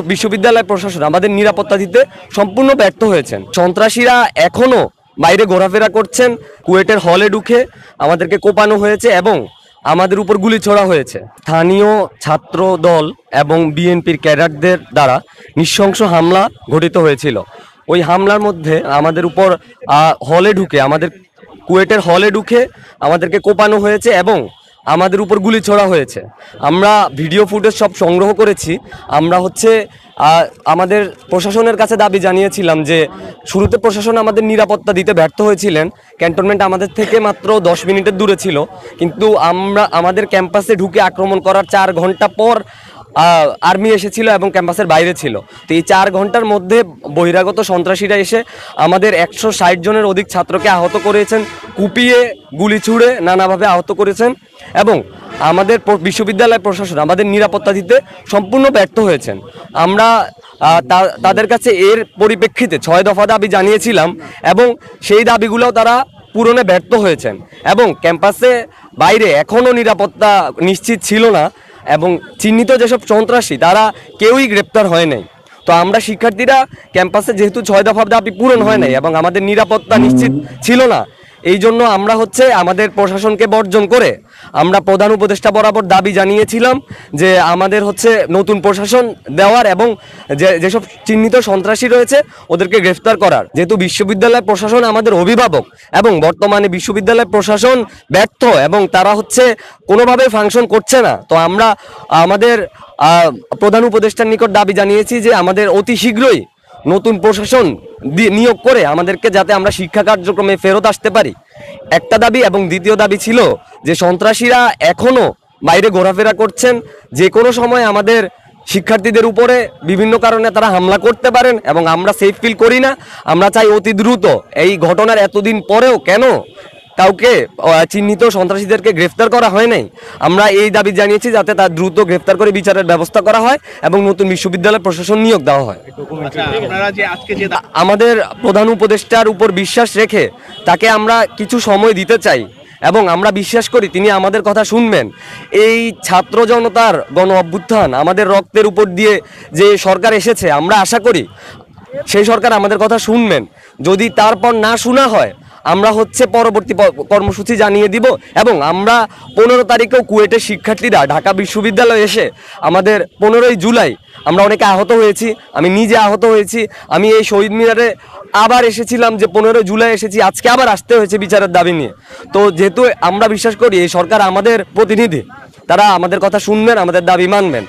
বিশ্ববিদ্যালয় প্রশাসন আমাদের নিরাপত্তা দিতে সম্পূর্ণ ব্যর্থ হয়েছেন। সন্ত্রাসীরা এখনো বাইরে ঘোরাফেরা করছেন, কুয়েটের হলে ঢুকে আমাদেরকে কোপানো হয়েছে এবং আমাদের উপর গুলি ছোড়া হয়েছে। স্থানীয় ছাত্র দল এবং বিএনপির ক্যাডারদের দ্বারা নৃশংস হামলা ঘটিত হয়েছিল। ওই হামলার মধ্যে আমাদের উপর হলে ঢুকে কুয়েটের হলে ঢুকে আমাদেরকে কোপানো হয়েছে এবং আমাদের উপর গুলি ছোড়া হয়েছে। আমরা ভিডিও ফুটেজ সব সংগ্রহ করেছি। আমরা আমাদের প্রশাসনের কাছে দাবি জানিয়েছিলাম যে শুরুতে প্রশাসন আমাদের নিরাপত্তা দিতে ব্যর্থ হয়েছিলেন। ক্যান্টনমেন্ট আমাদের থেকে মাত্র 10 মিনিটের দূরে ছিল, কিন্তু আমাদের ক্যাম্পাসে ঢুকে আক্রমণ করার 4 ঘন্টা পর আর্মি এসেছিল এবং ক্যাম্পাসের বাইরে ছিল। তো এই 4 ঘন্টার মধ্যে বহিরাগত সন্ত্রাসীরা এসে আমাদের 160 জনের অধিক ছাত্রকে আহত করেছেন, কুপিয়ে গুলি ছুড়ে নানাভাবে আহত করেছেন এবং আমাদের বিশ্ববিদ্যালয় প্রশাসন আমাদের নিরাপত্তা দিতে সম্পূর্ণ ব্যর্থ হয়েছেন। আমরা তাদের কাছে এর পরিপ্রেক্ষিতে 6 দফা দাবি জানিয়েছিলাম এবং সেই দাবিগুলোও তারা পূরণে ব্যর্থ হয়েছেন এবং ক্যাম্পাসে বাইরে এখনও নিরাপত্তা নিশ্চিত ছিল না এবং চিহ্নিত যেসব সন্ত্রাসী তারা কেউই গ্রেপ্তার হয় নাই। তো আমরা শিক্ষার্থীরা ক্যাম্পাসে যেহেতু 6 দফা দাবি পূরণ হয় নাই এবং আমাদের নিরাপত্তা নিশ্চিত ছিল না, এই জন্য আমরা আমাদের প্রশাসনকে বর্জন করে আমরা প্রধান উপদেষ্টা বরাবর দাবি জানিয়েছিলাম যে আমাদের নতুন প্রশাসন দেওয়ার এবং যেসব চিহ্নিত সন্ত্রাসী রয়েছে ওদেরকে গ্রেফতার করার। যেহেতু বিশ্ববিদ্যালয় প্রশাসন আমাদের অভিভাবক এবং বর্তমানে বিশ্ববিদ্যালয় প্রশাসন ব্যর্থ এবং তারা কোনোভাবে ফাংশন করছে না, তো আমরা আমাদের প্রধান উপদেষ্টার নিকট দাবি জানিয়েছি যে আমাদের অতি শীঘ্রই নতুন প্রশাসন নিয়োগ করে আমাদেরকে যাতে আমরা শিক্ষা কার্যক্রমে ফেরত আসতে পারি, একটা দাবি। এবং দ্বিতীয় দাবি ছিল যে সন্ত্রাসীরা এখনো বাইরে ঘোরাফেরা করছেন, যে কোনো সময় আমাদের শিক্ষার্থীদের উপরে বিভিন্ন কারণে তারা হামলা করতে পারেন এবং আমরা সেফ ফিল করি না। আমরা চাই অতি দ্রুত এই ঘটনার এতদিন পরেও কেন কাউকে চিহ্নিত সন্ত্রাসীদেরকে গ্রেফতার করা হয় নাই, আমরা এই দাবি জানিয়েছি যাতে তার দ্রুত গ্রেফতার করে বিচারের ব্যবস্থা করা হয় এবং নতুন বিশ্ববিদ্যালয় প্রশাসন নিয়োগ দেওয়া হয়। আমাদের প্রধান উপদেষ্টার উপর বিশ্বাস রেখে তাকে আমরা কিছু সময় দিতে চাই এবং আমরা বিশ্বাস করি তিনি আমাদের কথা শুনবেন। এই ছাত্র জনতার গণ অভ্যুত্থান আমাদের রক্তের উপর দিয়ে যে সরকার এসেছে, আমরা আশা করি সেই সরকার আমাদের কথা শুনবেন। যদি তারপর না শোনা হয় আমরা পরবর্তী কর্মসূচি জানিয়ে দিব এবং আমরা 15 তারিখেও কুয়েটের শিক্ষার্থীরা ঢাকা বিশ্ববিদ্যালয়ে এসে আমাদের 15ই জুলাই আমরা অনেকে আহত হয়েছি, আমি নিজে আহত হয়েছি। আমি এই শহীদ মিনারে আবার এসেছিলাম যে 15 জুলাই এসেছি, আজকে আবার আসতে হয়েছে বিচারের দাবি নিয়ে। তো যেহেতু আমরা বিশ্বাস করি এই সরকার আমাদের প্রতিনিধি, তারা আমাদের কথা শুনবেন, আমাদের দাবি মানবেন।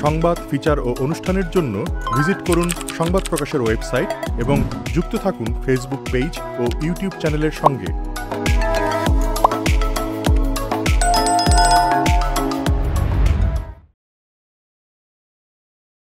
সংবাদ, ফিচার ও অনুষ্ঠানের জন্য ভিজিট করুন সংবাদ প্রকাশের ওয়েবসাইট এবং যুক্ত থাকুন ফেসবুক পেজ ও ইউটিউব চ্যানেলের সঙ্গে।